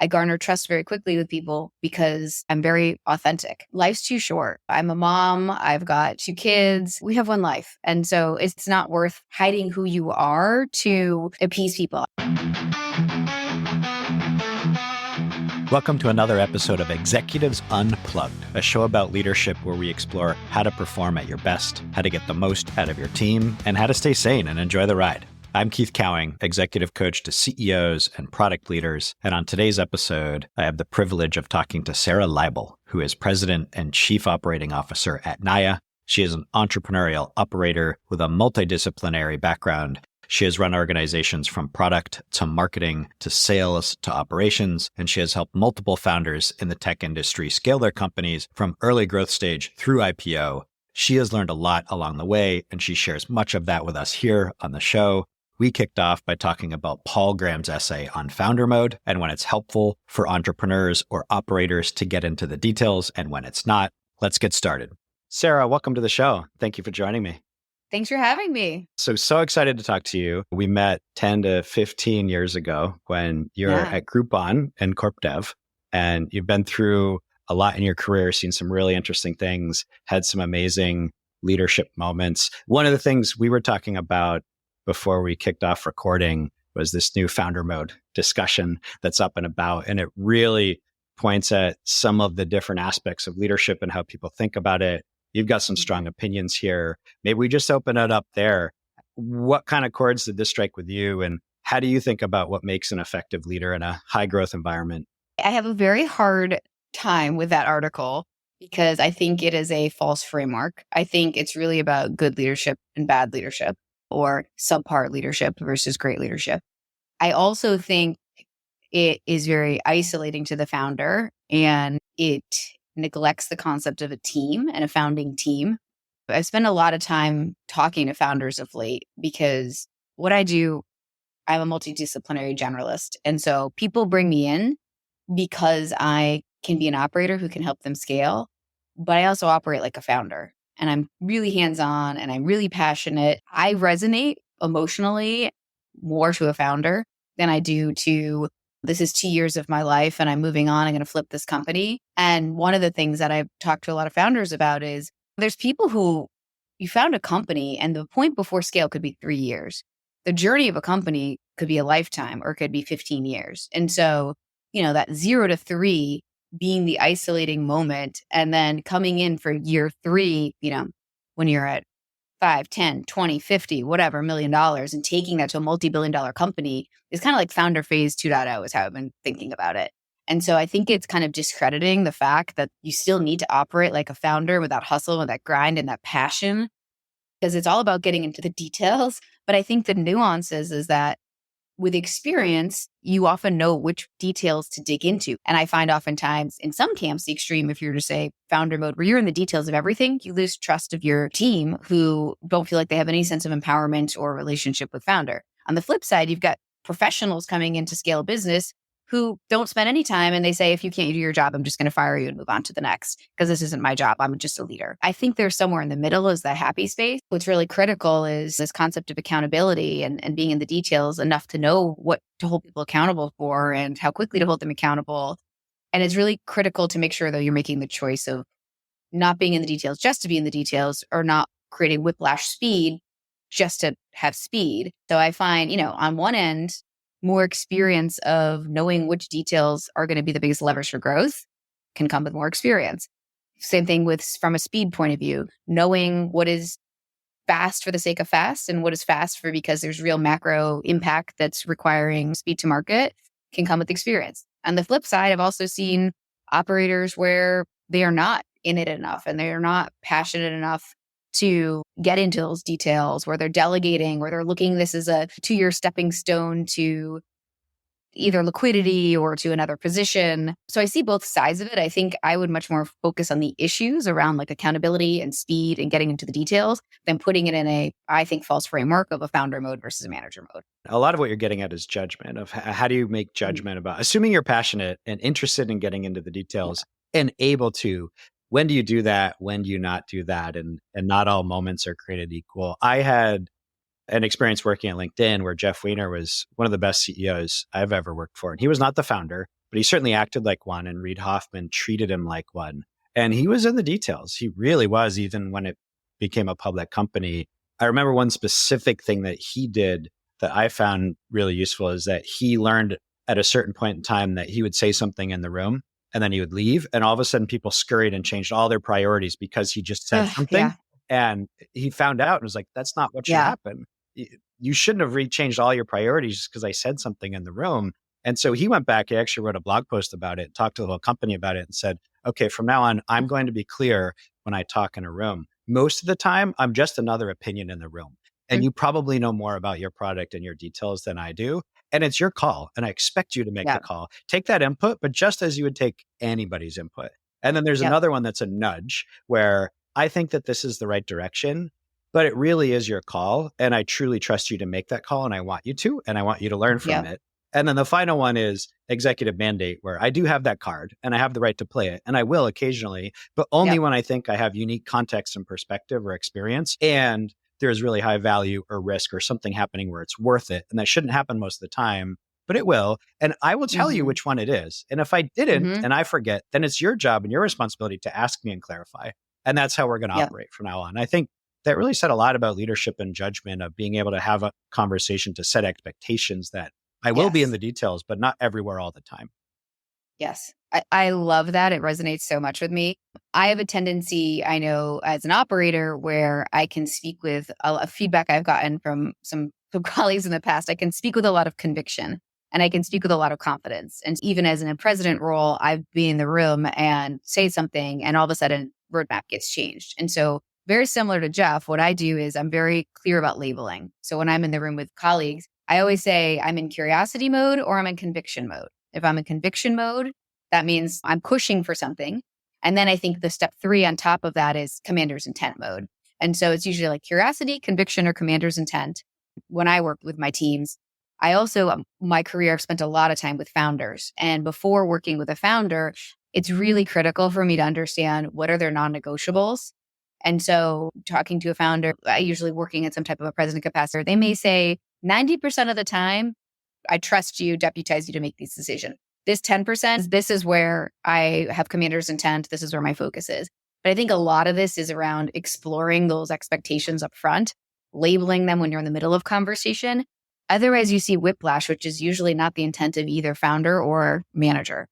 I garner trust very quickly with people because I'm very authentic. Life's too short. I'm a mom. I've got 2 kids. We have one life. And so it's not worth hiding who you are to appease people. Welcome to another episode of Executives Unplugged, a show about leadership where we explore how to perform at your best, how to get the most out of your team, and how to stay sane and enjoy the ride. I'm Keith Cowing, executive coach to CEOs and product leaders. And on today's episode, I have the privilege of talking to Sarah Liebel, who is president and chief operating officer at Nayya. She is an entrepreneurial operator with a multidisciplinary background. She has run organizations from product to marketing to sales to operations, and she has helped multiple founders in the tech industry scale their companies from early growth stage through IPO. She has learned a lot along the way, and she shares much of that with us here on the show. We kicked off by talking about Paul Graham's essay on founder mode and when it's helpful for entrepreneurs or operators to get into the details and when it's not. Let's get started. Sarah, welcome to the show. Thank you for joining me. Thanks for having me. So excited to talk to you. We met 10 to 15 years ago when you're at Groupon and Corp Dev, and you've been through a lot in your career, seen some really interesting things, had some amazing leadership moments. One of the things we were talking about before we kicked off recording was this new founder mode discussion that's up and about, and it really points at some of the different aspects of leadership and how people think about it. You've got some strong opinions here. Maybe we just open it up there. What kind of chords did this strike with you? And how do you think about what makes an effective leader in a high growth environment? I have a very hard time with that article because I think it is a false framework. I think it's really about good leadership and bad leadership, or subpar leadership versus great leadership. I also think it is very isolating to the founder, and it neglects the concept of a team and a founding team. I've spent a lot of time talking to founders of late because what I do, I'm a multidisciplinary generalist. And so people bring me in because I can be an operator who can help them scale, but I also operate like a founder. And I'm really hands-on and I'm really passionate. I resonate emotionally more to a founder than I do to, this is 2 years of my life and I'm moving on, I'm going to flip this company. And one of the things that I've talked to a lot of founders about is there's people who you found a company and the point before scale could be 3 years. The journey of a company could be a lifetime or it could be 15 years. And so, that 0 to 3 being the isolating moment and then coming in for year 3, when you're at 5, 10, 20, 50, whatever, $1 million and taking that to a multi-billion-dollar company is kind of like founder phase 2.0 is how I've been thinking about it. And so I think it's kind of discrediting the fact that you still need to operate like a founder with that hustle, with that grind and that passion, because it's all about getting into the details. But I think the nuances is that with experience, you often know which details to dig into. And I find oftentimes in some camps, the extreme, if you were to say founder mode, where you're in the details of everything, you lose trust of your team who don't feel like they have any sense of empowerment or relationship with founder. On the flip side, you've got professionals coming in to scale a business who don't spend any time and they say, if you can't do your job, I'm just going to fire you and move on to the next because this isn't my job. I'm just a leader. I think there's somewhere in the middle is that happy space. What's really critical is this concept of accountability and being in the details enough to know what to hold people accountable for and how quickly to hold them accountable. And it's really critical to make sure that you're making the choice of not being in the details just to be in the details or not creating whiplash speed just to have speed. So I find, on one end, more experience of knowing which details are going to be the biggest levers for growth can come with more experience. Same thing from a speed point of view, knowing what is fast for the sake of fast and what is fast for because there's real macro impact that's requiring speed to market can come with experience. On the flip side, I've also seen operators where they are not in it enough and they are not passionate enough to get into those details, where they're delegating, where they're looking this as a 2-year stepping stone to either liquidity or to another position. So I see both sides of it. I think I would much more focus on the issues around like accountability and speed and getting into the details than putting it in I think, false framework of a founder mode versus a manager mode. A lot of what you're getting at is judgment of how do you make judgment about, assuming you're passionate and interested in getting into the details and able to. When do you do that? When do you not do that? And not all moments are created equal. I had an experience working at LinkedIn where Jeff Weiner was one of the best CEOs I've ever worked for. And he was not the founder. but he certainly acted like one, and Reid Hoffman treated him like one. And he was in the details. He really was, even when it became a public company. I remember one specific thing that he did that I found really useful is that he learned at a certain point in time that he would say something in the room and then he would leave. And all of a sudden people scurried and changed all their priorities because he just said something. Yeah. And he found out and was like, that's not what should Yeah. happen. You shouldn't have rechanged all your priorities just because I said something in the room. And so he went back, he actually wrote a blog post about it, talked to the whole company about it and said, okay, from now on, I'm going to be clear when I talk in a room. Most of the time, I'm just another opinion in the room. And you probably know more about your product and your details than I do. And it's your call. And I expect you to make the call. Take that input, but just as you would take anybody's input. And then there's another one that's a nudge where I think that this is the right direction, but it really is your call. And I truly trust you to make that call. And I want you to, and I want you to learn from it. And then the final one is executive mandate, where I do have that card and I have the right to play it. And I will occasionally, but only when I think I have unique context and perspective or experience. And there's really high value or risk or something happening where it's worth it. And that shouldn't happen most of the time, but it will. And I will tell you which one it is. And if I didn't and I forget, then it's your job and your responsibility to ask me and clarify. And that's how we're going to operate from now on. I think that really said a lot about leadership and judgment of being able to have a conversation to set expectations that I will be in the details, but not everywhere all the time. Yes. I love that. It resonates so much with me. I have a tendency, I know, as an operator, where I can speak with a feedback I've gotten from some colleagues in the past. I can speak with a lot of conviction and I can speak with a lot of confidence. And even as in a president role, I've been in the room and say something and all of a sudden roadmap gets changed. And so very similar to Jeff, what I do is I'm very clear about labeling. So when I'm in the room with colleagues, I always say I'm in curiosity mode or I'm in conviction mode. If I'm in conviction mode, that means I'm pushing for something. And then I think the step 3 on top of that is commander's intent mode. And so it's usually like curiosity, conviction, or commander's intent. When I work with my teams, I also, my career, I've spent a lot of time with founders. And before working with a founder, it's really critical for me to understand what are their non-negotiables. And so talking to a founder, I usually working in some type of a president capacity, they may say 90% of the time, I trust you, deputize you to make these decisions. This 10%, this is where I have commander's intent. This is where my focus is. But I think a lot of this is around exploring those expectations up front, labeling them when you're in the middle of conversation. Otherwise, you see whiplash, which is usually not the intent of either founder or manager.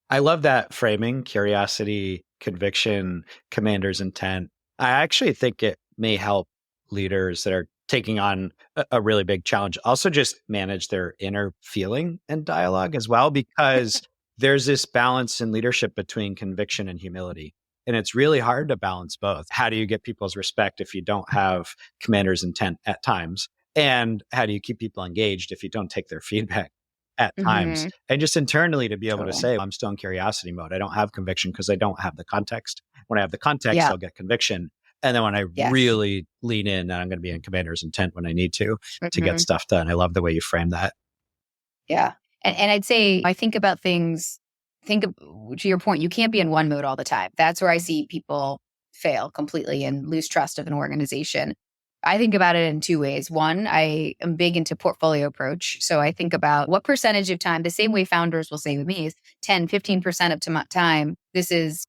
I love that framing, curiosity, conviction, commander's intent. I actually think it may help leaders that are taking on a really big challenge also just manage their inner feeling and dialogue as well, because there's this balance in leadership between conviction and humility. And it's really hard to balance both. How do you get people's respect if you don't have commander's intent at times? And how do you keep people engaged if you don't take their feedback at times? And just internally to be able to say, I'm still in curiosity mode. I don't have conviction because I don't have the context. When I have the context, I'll get conviction. And then when I really lean in, I'm going to be in commander's intent when I need to get stuff done. I love the way you frame that. Yeah. And I'd say, I think about things, to your point, you can't be in one mode all the time. That's where I see people fail completely and lose trust of an organization. I think about it in 2 ways. One, I am big into portfolio approach. So I think about what percentage of time, the same way founders will say with me, is 10, 15% of time, this is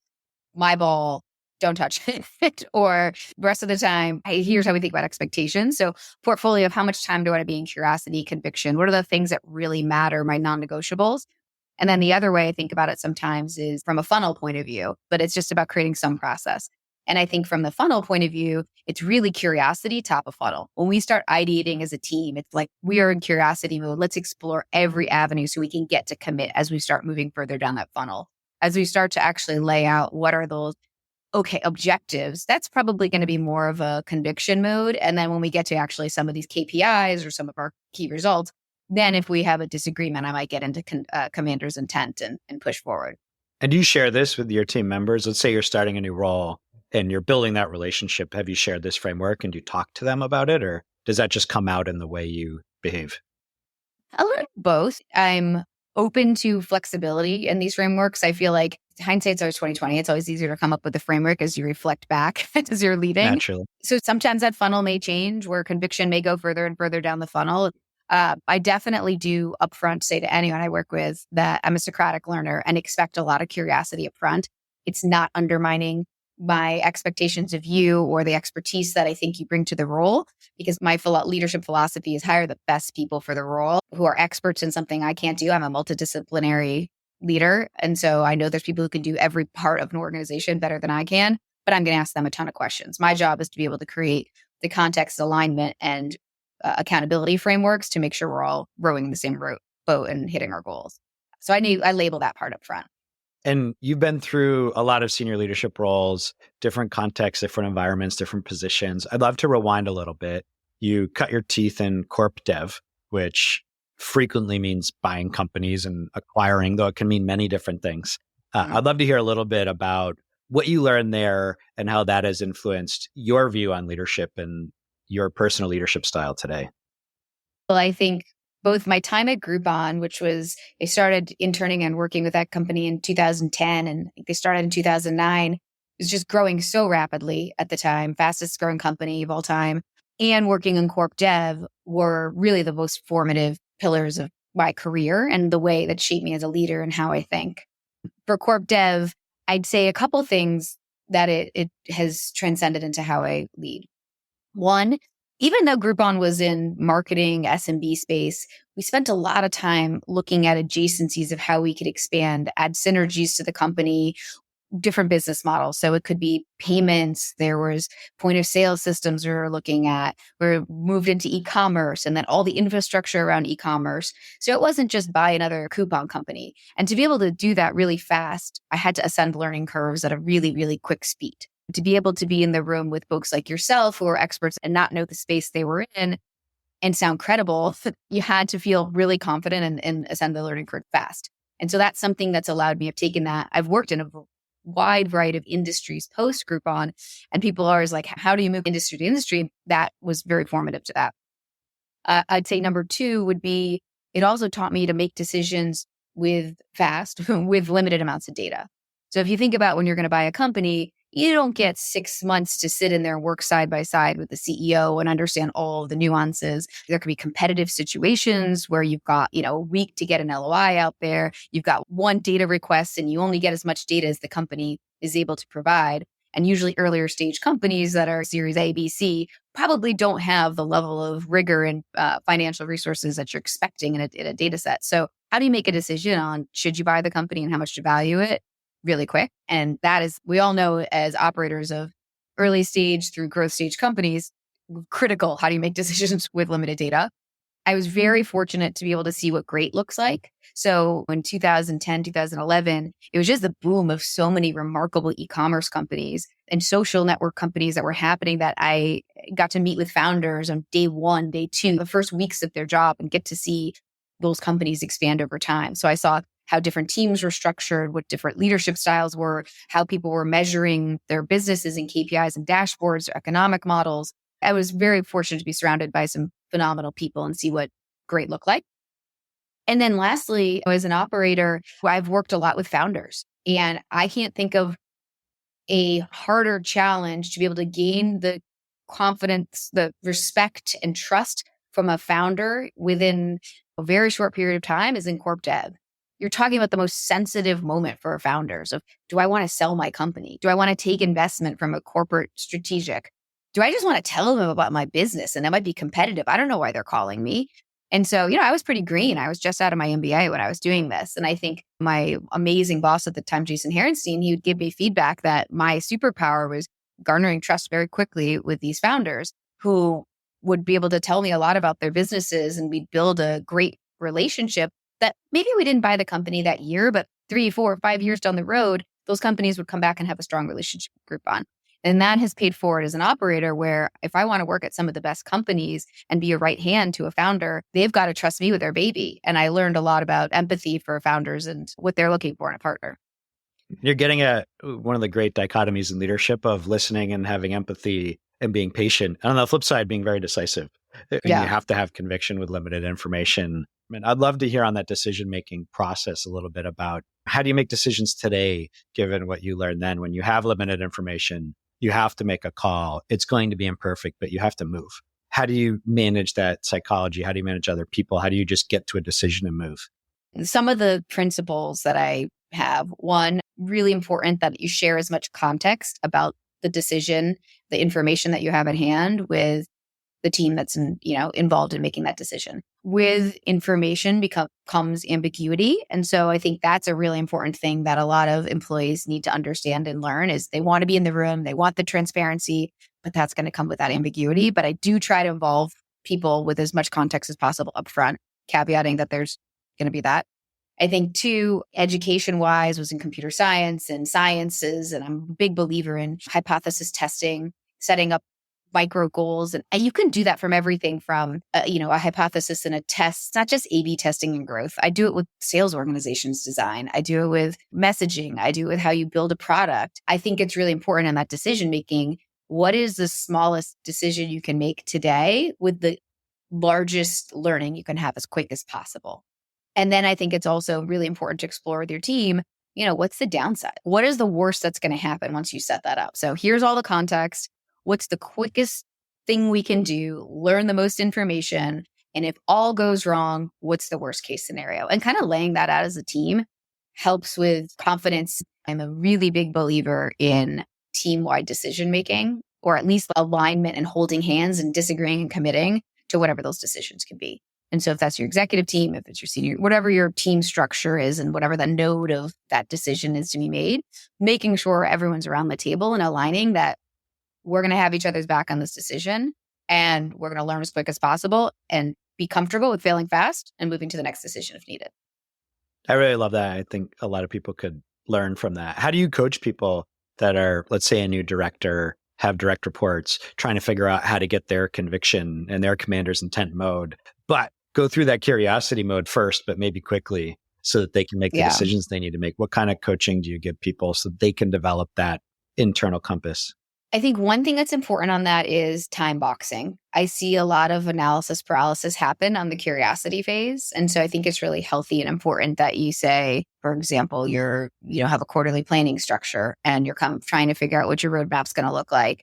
my ball, don't touch it. Or the rest of the time, here's how we think about expectations. So portfolio of how much time do I want to be in curiosity, conviction? What are the things that really matter, my non-negotiables? And then the other way I think about it sometimes is from a funnel point of view, but it's just about creating some process. And I think from the funnel point of view, it's really curiosity, top of funnel. When we start ideating as a team, it's like we are in curiosity mode. Let's explore every avenue so we can get to commit as we start moving further down that funnel. As we start to actually lay out what are those objectives, that's probably going to be more of a conviction mode. And then when we get to actually some of these KPIs or some of our key results, then if we have a disagreement, I might get into commander's intent and push forward. And do you share this with your team members? Let's say you're starting a new role and you're building that relationship. Have you shared this framework and do you talk to them about it? Or does that just come out in the way you behave? A little both. I'm open to flexibility in these frameworks. I feel like hindsight's always 20/20. It's always easier to come up with a framework as you reflect back as you're leading. Naturally. So sometimes that funnel may change where conviction may go further and further down the funnel. I definitely do upfront say to anyone I work with that I'm a Socratic learner and expect a lot of curiosity upfront. It's not undermining my expectations of you or the expertise that I think you bring to the role, because my leadership philosophy is hire the best people for the role who are experts in something I can't do. I'm a multidisciplinary leader. And so I know there's people who can do every part of an organization better than I can, but I'm going to ask them a ton of questions. My job is to be able to create the context alignment and accountability frameworks to make sure we're all rowing in the same boat and hitting our goals. So I label that part up front. And you've been through a lot of senior leadership roles, different contexts, different environments, different positions. I'd love to rewind a little bit. You cut your teeth in corp dev, which frequently means buying companies and acquiring, though it can mean many different things. I'd love to hear a little bit about what you learned there and how that has influenced your view on leadership and your personal leadership style today. Well, I think both my time at Groupon, which was, they started interning and working with that company in 2010, and they started in 2009. It was just growing so rapidly at the time, fastest growing company of all time, and working in corp dev were really the most formative pillars of my career and the way that shaped me as a leader and how I think. For corp dev, I'd say a couple things that it has transcended into how I lead. One, even though Groupon was in marketing, SMB space, we spent a lot of time looking at adjacencies of how we could expand, add synergies to the company, different business models. So it could be payments. There was point of sale systems we were looking at. We moved into e-commerce and then all the infrastructure around e-commerce. So it wasn't just buy another coupon company. And to be able to do that really fast, I had to ascend learning curves at a really, really quick speed. To be able to be in the room with folks like yourself who are experts and not know the space they were in and sound credible, you had to feel really confident and ascend the learning curve fast. And so that's something that's allowed me. I've taken that. I've worked in a wide variety of industries post Groupon, and people are always like, how do you move industry to industry? That was very formative to that. I'd say number two would be, it also taught me to make decisions with limited amounts of data. So if you think about when you're going to buy a company, you don't get 6 months to sit in there and work side by side with the CEO and understand all of the nuances. There could be competitive situations where you've got, a week to get an LOI out there. You've got one data request and you only get as much data as the company is able to provide. And usually earlier stage companies that are Series A, B, C probably don't have the level of rigor and financial resources that you're expecting in a data set. So how do you make a decision on should you buy the company and how much to value it really quick? And that is, we all know as operators of early stage through growth stage companies, critical. How do you make decisions with limited data? I was very fortunate to be able to see what great looks like. So in 2010, 2011, it was just the boom of so many remarkable e-commerce companies and social network companies that were happening that I got to meet with founders on day one, day two, the first weeks of their job and get to see those companies expand over time. So I saw how different teams were structured, what different leadership styles were, how people were measuring their businesses and KPIs and dashboards, or economic models. I was very fortunate to be surrounded by some phenomenal people and see what great looked like. And then lastly, as an operator, I've worked a lot with founders, and I can't think of a harder challenge to be able to gain the confidence, the respect and trust from a founder within a very short period of time is in corp dev. You're talking about the most sensitive moment for founders of, do I want to sell my company? Do I want to take investment from a corporate strategic? Do I just want to tell them about my business and that might be competitive? I don't know why they're calling me. And so, I was pretty green. I was just out of my MBA when I was doing this. And I think my amazing boss at the time, Jason Herenstein, he would give me feedback that my superpower was garnering trust very quickly with these founders who would be able to tell me a lot about their businesses, and we'd build a great relationship that maybe we didn't buy the company that year, but 3, 4, 5 years down the road, those companies would come back and have a strong relationship with Groupon. And that has paid forward as an operator, where if I want to work at some of the best companies and be a right hand to a founder, they've got to trust me with their baby. And I learned a lot about empathy for founders and what they're looking for in a partner. You're getting at one of the great dichotomies in leadership of listening and having empathy and being patient. And on the flip side, being very decisive. And you have to have conviction with limited information. I'd love to hear on that decision-making process a little bit about how do you make decisions today, given what you learned then. When you have limited information, you have to make a call. It's going to be imperfect, but you have to move. How do you manage that psychology? How do you manage other people? How do you just get to a decision and move? Some of the principles that I have, one, really important that you share as much context about the decision, the information that you have at hand with the team that's involved in making that decision. With information comes ambiguity. And so I think that's a really important thing that a lot of employees need to understand and learn is they want to be in the room, they want the transparency, but that's going to come with that ambiguity. But I do try to involve people with as much context as possible upfront, caveating that there's going to be that. I think too, education wise was in computer science and sciences. And I'm a big believer in hypothesis testing, setting up micro goals. And you can do that from everything from, a hypothesis and a test. It's not just A/B testing and growth. I do it with sales organizations design. I do it with messaging. I do it with how you build a product. I think it's really important in that decision making. What is the smallest decision you can make today with the largest learning you can have as quick as possible? And then I think it's also really important to explore with your team, what's the downside? What is the worst that's going to happen once you set that up? So here's all the context. What's the quickest thing we can do? Learn the most information. And if all goes wrong, what's the worst case scenario? And kind of laying that out as a team helps with confidence. I'm a really big believer in team-wide decision making, or at least alignment and holding hands and disagreeing and committing to whatever those decisions can be. And so if that's your executive team, if it's your senior, whatever your team structure is and whatever the node of that decision is to be made, making sure everyone's around the table and aligning that we're going to have each other's back on this decision and we're going to learn as quick as possible and be comfortable with failing fast and moving to the next decision if needed. I really love that. I think a lot of people could learn from that. How do you coach people that are, let's say, a new director, have direct reports, trying to figure out how to get their conviction and their commander's intent mode, but go through that curiosity mode first, but maybe quickly so that they can make the decisions they need to make? What kind of coaching do you give people so they can develop that internal compass? I think one thing that's important on that is time boxing. I see a lot of analysis paralysis happen on the curiosity phase. And so I think it's really healthy and important that you say, for example, have a quarterly planning structure and you're trying to figure out what your roadmap's going to look like.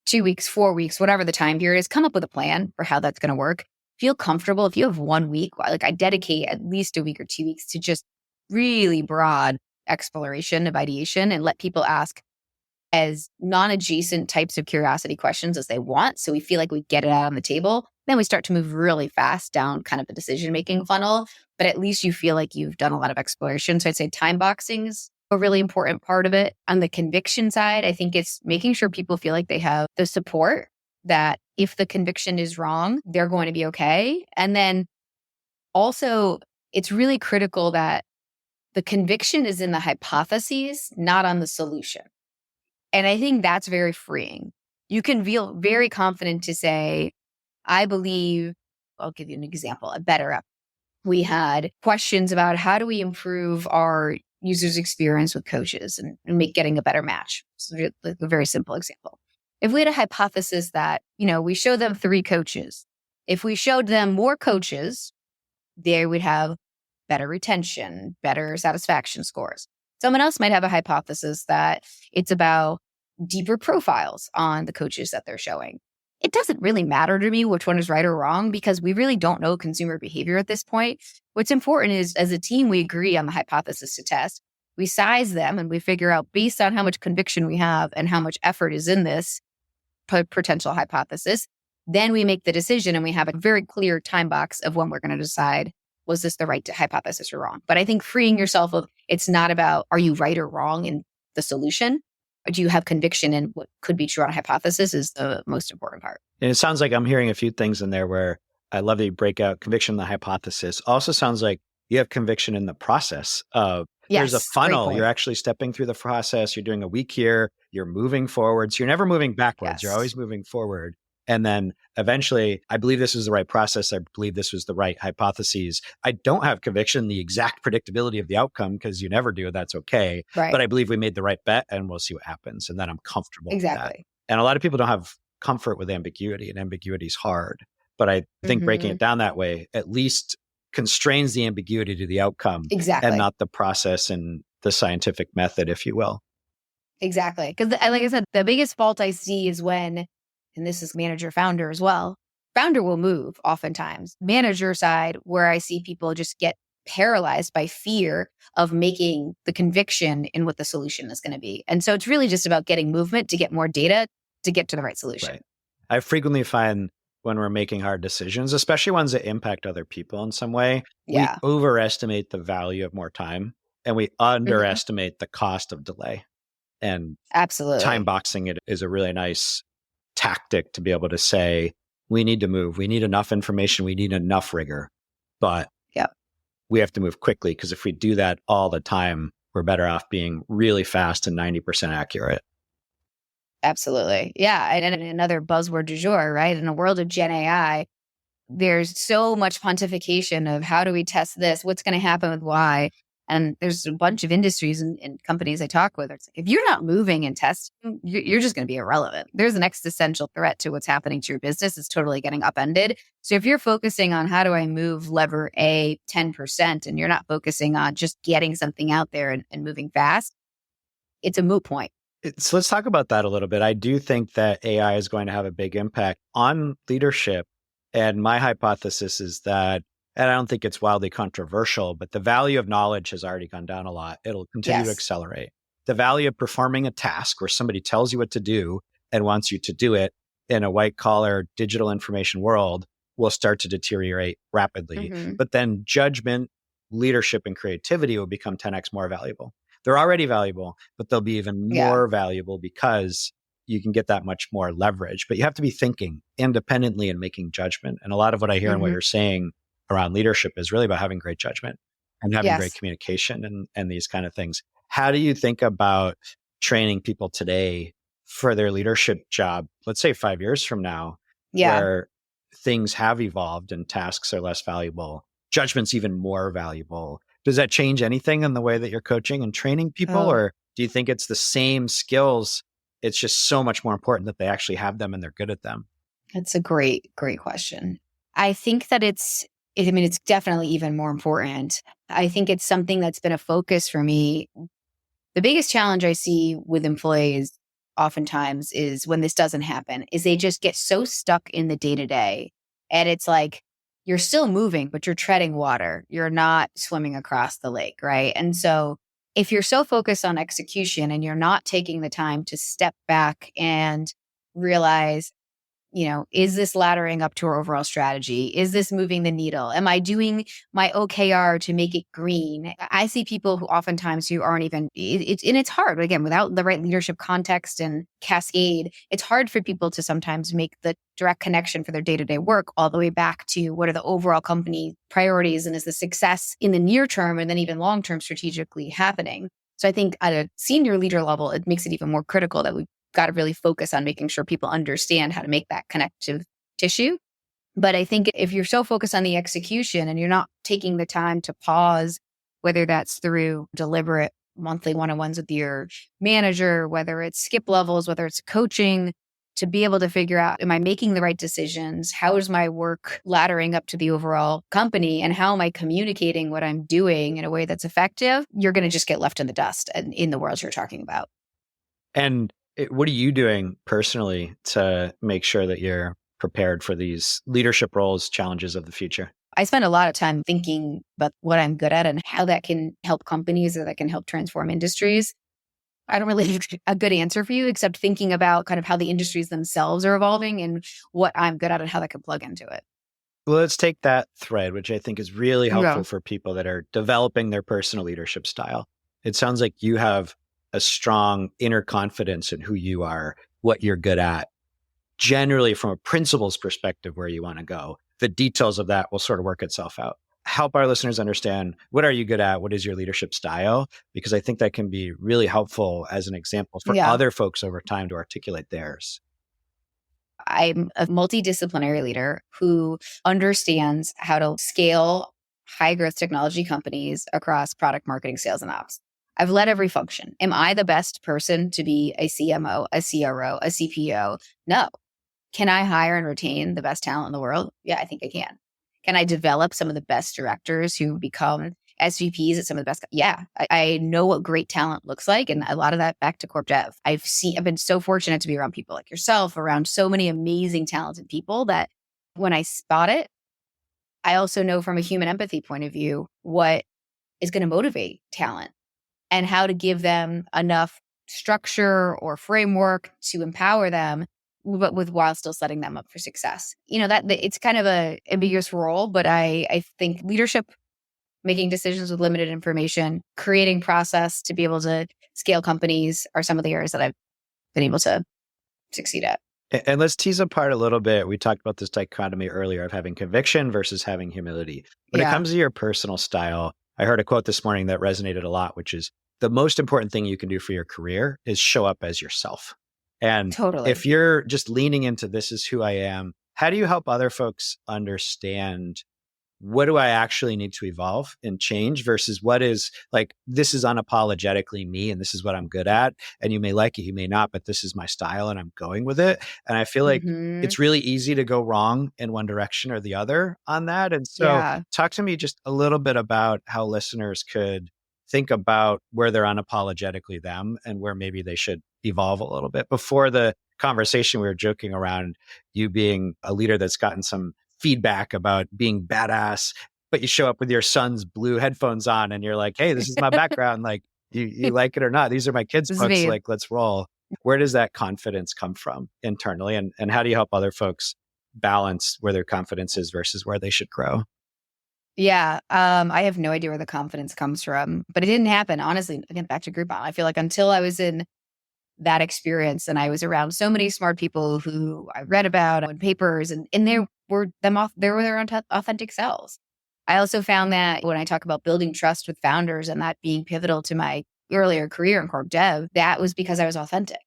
2 weeks, 4 weeks, whatever the time period is, come up with a plan for how that's going to work. Feel comfortable. If you have 1 week, like I dedicate at least a week or 2 weeks to just really broad exploration of ideation and let people ask as non-adjacent types of curiosity questions as they want. So we feel like we get it out on the table. Then we start to move really fast down kind of the decision-making funnel, but at least you feel like you've done a lot of exploration. So I'd say time boxing is a really important part of it. On the conviction side, I think it's making sure people feel like they have the support that if the conviction is wrong, they're going to be okay. And then also, it's really critical that the conviction is in the hypotheses, not on the solution. And I think that's very freeing. You can feel very confident to say, I believe, I'll give you an example, a better app. We had questions about how do we improve our users' experience with coaches and make getting a better match. So like a very simple example. If we had a hypothesis that, we show them 3 coaches, if we showed them more coaches, they would have better retention, better satisfaction scores. Someone else might have a hypothesis that it's about deeper profiles on the coaches that they're showing. It doesn't really matter to me which one is right or wrong because we really don't know consumer behavior at this point. What's important is as a team, we agree on the hypothesis to test. We size them and we figure out based on how much conviction we have and how much effort is in this potential hypothesis. Then we make the decision and we have a very clear time box of when we're going to decide, was this the right hypothesis or wrong? But I think freeing yourself of it's not about are you right or wrong in the solution? Or do you have conviction in what could be true on a hypothesis is the most important part. And it sounds like I'm hearing a few things in there where I love that you break out conviction in the hypothesis. Also sounds like you have conviction in the process of there's a funnel. You're actually stepping through the process. You're doing a week here. You're moving forward. So you're never moving backwards. You're always moving forward. And then eventually, I believe this was the right process. I believe this was the right hypotheses. I don't have conviction in the exact predictability of the outcome because you never do. That's okay. Right. But I believe we made the right bet and we'll see what happens. And then I'm comfortable with that. Exactly. And a lot of people don't have comfort with ambiguity, and ambiguity is hard. But I think breaking it down that way at least constrains the ambiguity to the outcome and not the process and the scientific method, if you will. Exactly. Because like I said, the biggest fault I see is when and this is manager founder as well, founder will move oftentimes. Manager side, where I see people just get paralyzed by fear of making the conviction in what the solution is going to be. And so it's really just about getting movement to get more data to get to the right solution. Right. I frequently find when we're making hard decisions, especially ones that impact other people in some way, we Yeah. overestimate the value of more time and we Mhm. underestimate the cost of delay. And time Absolutely. boxing it is a really nice tactic to be able to say, we need to move. We need enough information. We need enough rigor, but Yep. we have to move quickly because if we do that all the time, we're better off being really fast and 90% accurate. Absolutely. Yeah. And another buzzword du jour, right? In a world of Gen AI, there's so much pontification of how do we test this? What's going to happen with why? And there's a bunch of industries and companies I talk with. It's like, if you're not moving and testing, you're just going to be irrelevant. There's an existential threat to what's happening to your business. It's totally getting upended. So if you're focusing on how do I move lever A 10% and you're not focusing on just getting something out there and moving fast, it's a moot point. So let's talk about that a little bit. I do think that AI is going to have a big impact on leadership. And my hypothesis is that, and I don't think it's wildly controversial, but the value of knowledge has already gone down a lot. It'll continue to Yes. accelerate. The value of performing a task where somebody tells you what to do and wants you to do it in a white collar digital information world will start to deteriorate rapidly. Mm-hmm. But then judgment, leadership, and creativity will become 10x more valuable. They're already valuable, but they'll be even more valuable because you can get that much more leverage. But you have to be thinking independently and making judgment. And a lot of what I hear and what Mm-hmm. you're saying around leadership is really about having great judgment and having great Yes. communication and these kind of things. How do you think about training people today for their leadership job, let's say 5 years from now, Yeah. where things have evolved and tasks are less valuable, judgment's even more valuable? Does that change anything in the way that you're coaching and training people? Oh, Or do you think it's the same skills? It's just so much more important that they actually have them and they're good at them. that's a great question. I think that it's definitely even more important. I think it's something that's been a focus for me. The biggest challenge I see with employees oftentimes is when this doesn't happen, is they just get so stuck in the day to day. And it's like, you're still moving, but you're treading water. You're not swimming across the lake, right? And so if you're so focused on execution and you're not taking the time to step back and realize, is this laddering up to our overall strategy? Is this moving the needle? Am I doing my OKR to make it green? I see people who oftentimes who aren't even, and it's hard, again, without the right leadership context and cascade, it's hard for people to sometimes make the direct connection for their day-to-day work all the way back to what are the overall company priorities and is the success in the near term and then even long-term strategically happening. So I think at a senior leader level, it makes it even more critical that we got to really focus on making sure people understand how to make that connective tissue. But I think if you're so focused on the execution and you're not taking the time to pause, whether that's through deliberate monthly one-on-ones with your manager, whether it's skip levels, whether it's coaching, to be able to figure out, am I making the right decisions? How is my work laddering up to the overall company? And how am I communicating what I'm doing in a way that's effective? You're going to just get left in the dust in the world you're talking about. And what are you doing personally to make sure that you're prepared for these leadership roles, challenges of the future? I spend a lot of time thinking about what I'm good at and how that can help companies or that can help transform industries. I don't really have a good answer for you, except thinking about kind of how the industries themselves are evolving and what I'm good at and how that can plug into it. Well, let's take that thread, which I think is really helpful Yeah. for people that are developing their personal leadership style. It sounds like you have a strong inner confidence in who you are, what you're good at, generally from a principles perspective, where you want to go. The details of that will sort of work itself out. Help our listeners understand, what are you good at? What is your leadership style? Because I think that can be really helpful as an example for Yeah. other folks over time to articulate theirs. I'm a multidisciplinary leader who understands how to scale high growth technology companies across product marketing, sales, and ops. I've led every function. Am I the best person to be a CMO, a CRO, a CPO? No. Can I hire and retain the best talent in the world? Yeah, I think I can. Can I develop some of the best directors who become SVPs at some of the best. Yeah, I know what great talent looks like. And a lot of that back to corp dev. I've been so fortunate to be around people like yourself, around so many amazing, talented people that when I spot it, I also know from a human empathy point of view, what is going to motivate talent and how to give them enough structure or framework to empower them, but with while still setting them up for success. That it's kind of a ambiguous role, but I think leadership, making decisions with limited information, creating process to be able to scale companies are some of the areas that I've been able to succeed at. And let's tease apart a little bit. We talked about this dichotomy earlier of having conviction versus having humility. When it Yeah, comes to your personal style, I heard a quote this morning that resonated a lot, which is the most important thing you can do for your career is show up as yourself. And totally. if you're just leaning into this is who I am, how do you help other folks understand what do I actually need to evolve and change versus what is like, this is unapologetically me and this is what I'm good at. And you may like it, you may not, but this is my style and I'm going with it. And I feel like Hmm. it's really easy to go wrong in one direction or the other on that. And so Yeah. talk to me just a little bit about how listeners could think about where they're unapologetically them and where maybe they should evolve a little bit. Before the conversation, we were joking around you being a leader that's gotten some feedback about being badass, but you show up with your son's blue headphones on and you're like, hey, this is my background. Like, you like it or not? These are my kids' This is books. me. Like, let's roll. Where does that confidence come from internally? And how do you help other folks balance where their confidence is versus where they should grow? Yeah. I have no idea where the confidence comes from, but it didn't happen. Honestly, again, back to Groupon. I feel like until I was in that experience and I was around so many smart people who I read about on papers and they were their own authentic selves. I also found that when I talk about building trust with founders and that being pivotal to my earlier career in corp dev, that was because I was authentic.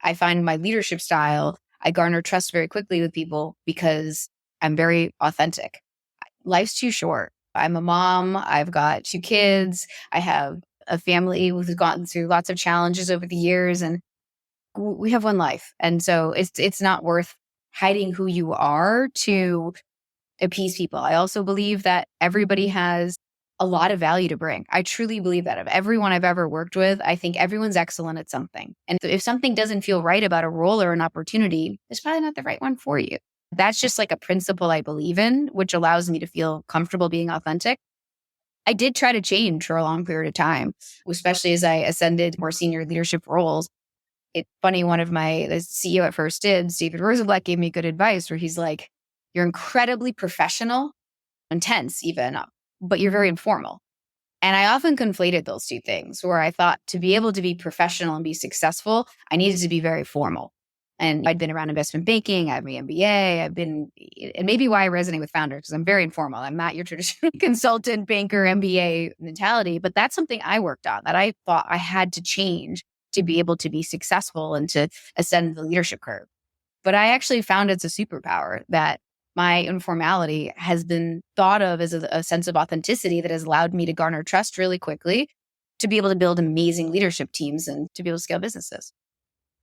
I find my leadership style, I garner trust very quickly with people because I'm very authentic. Life's too short. I'm a mom. I've got 2 kids. I have a family who's gotten through lots of challenges over the years, and we have one life. And so it's not worth hiding who you are to appease people. I also believe that everybody has a lot of value to bring. I truly believe that. Of everyone I've ever worked with, I think everyone's excellent at something. And if something doesn't feel right about a role or an opportunity, it's probably not the right one for you. That's just like a principle I believe in, which allows me to feel comfortable being authentic. I did try to change for a long period of time, especially as I ascended more senior leadership roles. It's funny, the CEO at first did, David Rosenblatt, gave me good advice where he's like, you're incredibly professional, intense even, but you're very informal. And I often conflated those two things where I thought to be able to be professional and be successful, I needed to be very formal. And I'd been around investment banking, I have my MBA, and maybe why I resonate with founders, because I'm very informal. I'm not your traditional consultant, banker, MBA mentality, but that's something I worked on that I thought I had to change to be able to be successful and to ascend the leadership curve. But I actually found it's a superpower that my informality has been thought of as a sense of authenticity that has allowed me to garner trust really quickly to be able to build amazing leadership teams and to be able to scale businesses.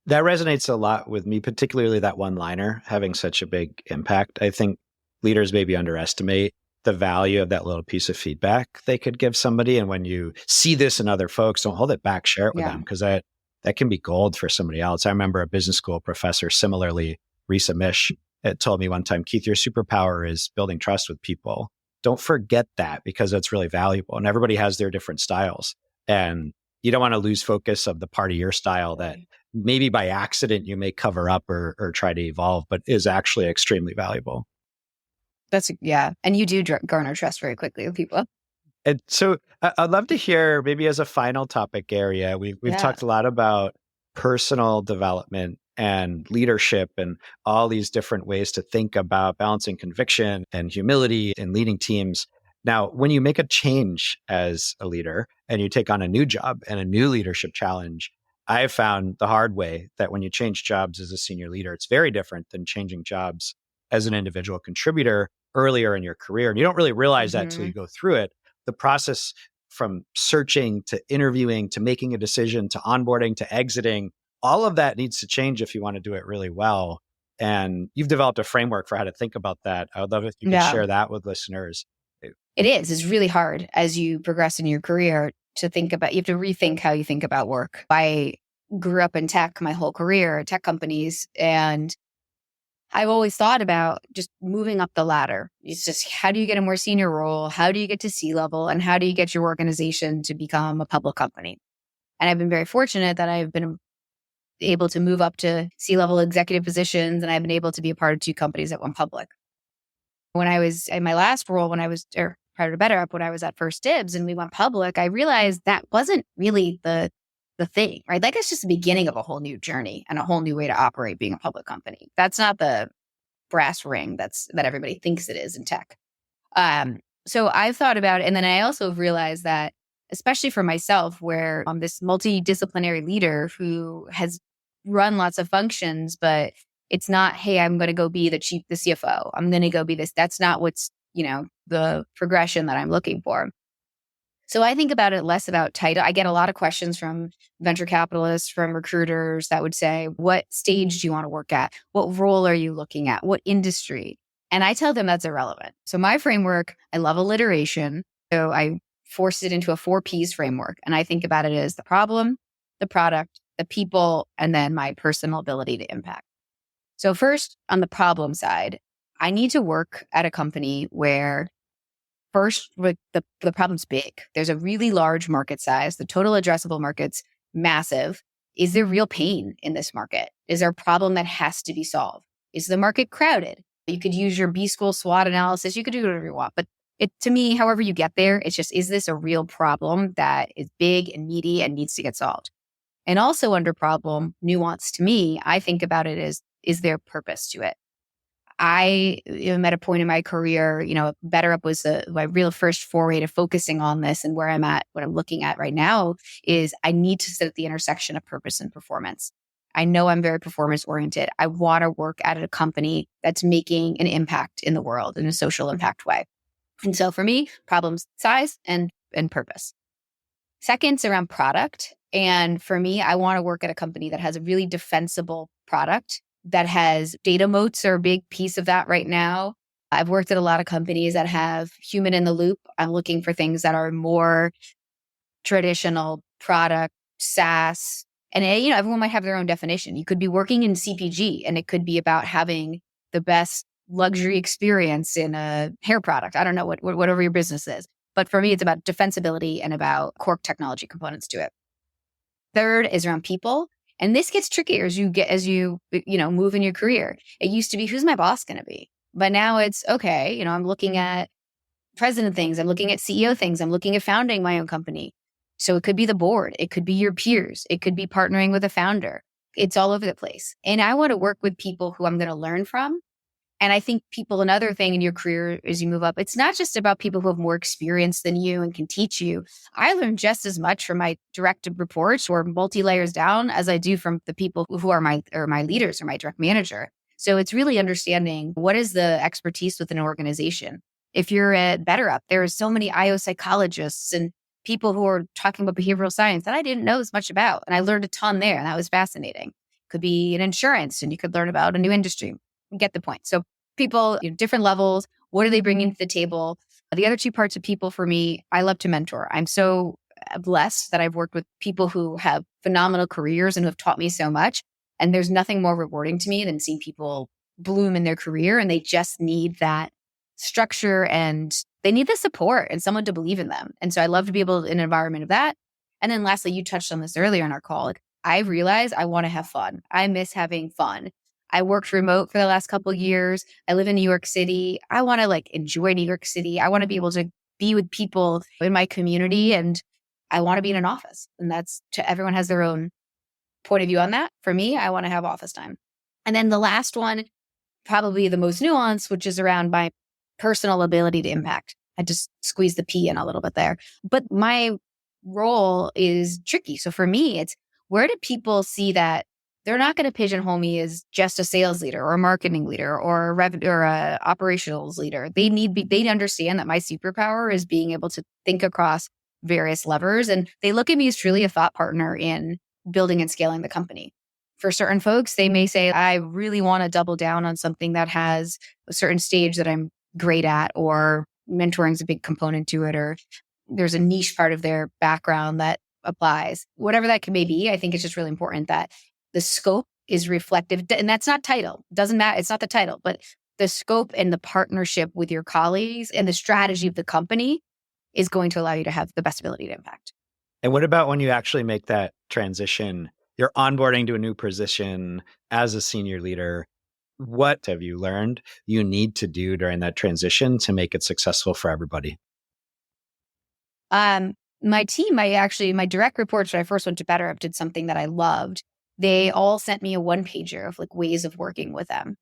That resonates a lot with me, particularly that one liner having such a big impact. I think leaders maybe underestimate the value of that little piece of feedback they could give somebody. And when you see this in other folks, don't hold it back, share it with Yeah. them, because that can be gold for somebody else. I remember a business school professor, similarly, Risa Mish, told me one time, Keith, your superpower is building trust with people. Don't forget that, because that's really valuable. And everybody has their different styles. And you don't want to lose focus of the part of your style that maybe by accident you may cover up or try to evolve, but is actually extremely valuable. Yeah. And you do garner trust very quickly with people. And so I'd love to hear, maybe as a final topic area, we've Yeah. talked a lot about personal development and leadership and all these different ways to think about balancing conviction and humility and leading teams. Now, when you make a change as a leader and you take on a new job and a new leadership challenge, I have found the hard way that when you change jobs as a senior leader, it's very different than changing jobs as an individual contributor earlier in your career. And you don't really realize that till Hmm. you go through it. The process from searching to interviewing to making a decision to onboarding to exiting, all of that needs to change if you want to do it really well. And you've developed a framework for how to think about that. I would love if you could Yeah. share that with listeners. It is. It's really hard as you progress in your career to think about, you have to rethink how you think about work. I grew up in tech my whole career, tech companies, and I've always thought about just moving up the ladder. It's just, how do you get a more senior role? How do you get to C-level? And how do you get your organization to become a public company? And I've been very fortunate that I've been able to move up to C-level executive positions, and I've been able to be a part of 2 companies that went public. When I was in my last role, or prior to BetterUp, when I was at First Dibs and we went public, I realized that wasn't really the thing, right? Like, it's just the beginning of a whole new journey and a whole new way to operate being a public company. That's not the brass ring that everybody thinks it is in tech. So I've thought about it. And then I also realized that, especially for myself, where I'm this multidisciplinary leader who has run lots of functions, but it's not, hey, I'm going to go be the CFO. I'm going to go be this. That's not what's, the progression that I'm looking for. So I think about it less about title. I get a lot of questions from venture capitalists, from recruiters that would say, what stage do you want to work at? What role are you looking at? What industry? And I tell them that's irrelevant. So my framework, I love alliteration. So I force it into a 4 Ps framework. And I think about it as the problem, the product, the people, and then my personal ability to impact. So first, on the problem side, I need to work at a company where first, the problem's big. There's a really large market size. The total addressable market's massive. Is there real pain in this market? Is there a problem that has to be solved? Is the market crowded? You could use your B-School SWOT analysis. You could do whatever you want. But to me, however you get there, it's just, is this a real problem that is big and meaty and needs to get solved? And also under problem, nuance to me, I think about it as, is there purpose to it? I am at a point in my career, BetterUp was my real first foray to focusing on this. And where I'm at, what I'm looking at right now is I need to sit at the intersection of purpose and performance. I know I'm very performance oriented. I want to work at a company that's making an impact in the world in a social impact way. And so for me, problems, size, and purpose. Second's around product. And for me, I want to work at a company that has a really defensible product, that has data moats are a big piece of that right now. I've worked at a lot of companies that have human in the loop. I'm looking for things that are more traditional product, SaaS. And everyone might have their own definition. You could be working in CPG and it could be about having the best luxury experience in a hair product. I don't know, whatever your business is. But for me, it's about defensibility and about core technology components to it. Third is around people. And this gets trickier as you move in your career. It used to be, who's my boss going to be? But now it's, okay, I'm looking at president things. I'm looking at CEO things. I'm looking at founding my own company. So it could be the board. It could be your peers. It could be partnering with a founder. It's all over the place. And I want to work with people who I'm going to learn from. And I think another thing in your career as you move up, it's not just about people who have more experience than you and can teach you. I learn just as much from my direct reports or multi-layers down as I do from the people who are my leaders or my direct manager. So it's really understanding what is the expertise within an organization. If you're at BetterUp, there are so many IO psychologists and people who are talking about behavioral science that I didn't know as much about. And I learned a ton there, and that was fascinating. Could be in insurance, and you could learn about a new industry. You get the point. So people, different levels, what are they bringing to the table? The other 2 parts of people for me, I love to mentor. I'm so blessed that I've worked with people who have phenomenal careers and who have taught me so much. And there's nothing more rewarding to me than seeing people bloom in their career, and they just need that structure and they need the support and someone to believe in them. And so I love to be able in an environment of that. And then lastly, you touched on this earlier in our call. I realize I want to have fun. I miss having fun. I worked remote for the last couple of years. I live in New York City. I want to enjoy New York City. I want to be able to be with people in my community, and I want to be in an office. And everyone has their own point of view on that. For me, I want to have office time. And then the last one, probably the most nuanced, which is around my personal ability to impact. I just squeezed the P in a little bit there. But my role is tricky. So for me, it's, where do people see that they're not going to pigeonhole me as just a sales leader or a marketing leader or a operations leader. They understand that my superpower is being able to think across various levers. And they look at me as truly a thought partner in building and scaling the company. For certain folks, they may say, I really want to double down on something that has a certain stage that I'm great at, or mentoring is a big component to it, or there's a niche part of their background that applies. Whatever that may be, I think it's just really important that the scope is reflective. And that's not title. Doesn't matter. It's not the title, but the scope and the partnership with your colleagues and the strategy of the company is going to allow you to have the best ability to impact. And what about when you actually make that transition? You're onboarding to a new position as a senior leader. What have you learned you need to do during that transition to make it successful for everybody? My team, my direct reports when I first went to BetterUp did something that I loved. They all sent me a one-pager of like ways of working with them.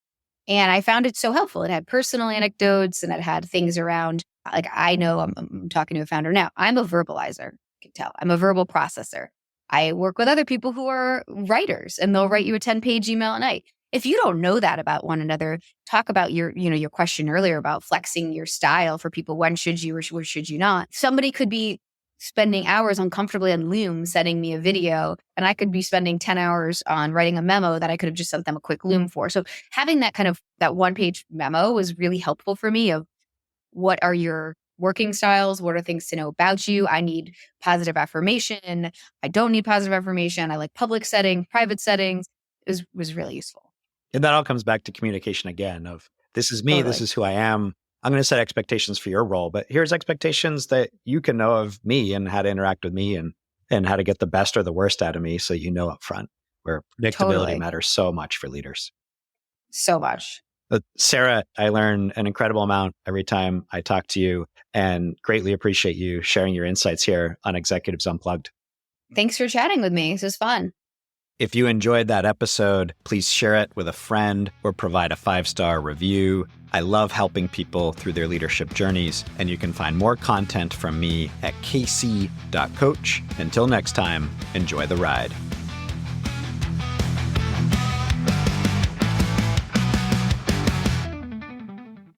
And I found it so helpful. It had personal anecdotes and it had things around, like I know I'm talking to a founder now. I'm a verbalizer, you can tell. I'm a verbal processor. I work with other people who are writers and they'll write you a 10-page email a night. If you don't know that about one another, talk about your question earlier about flexing your style for people. When should you or should you not? Somebody could be spending hours uncomfortably on Loom sending me a video, and I could be spending 10 hours on writing a memo that I could have just sent them a quick Loom for. So having that one-page memo was really helpful for me of what are your working styles? What are things to know about you? I need positive affirmation. I don't need positive affirmation. I like public setting, private settings. It was really useful. And that all comes back to communication again of this is me, Totally. This is who I am. I'm going to set expectations for your role, but here's expectations that you can know of me and how to interact with me and how to get the best or the worst out of me so you know up front, where predictability matters so much for leaders. So much. Sarah, I learn an incredible amount every time I talk to you and greatly appreciate you sharing your insights here on Executives Unplugged. Thanks for chatting with me. This was fun. If you enjoyed that episode, please share it with a friend or provide a 5-star review. I love helping people through their leadership journeys, and you can find more content from me at kc.coach. Until next time, enjoy the ride.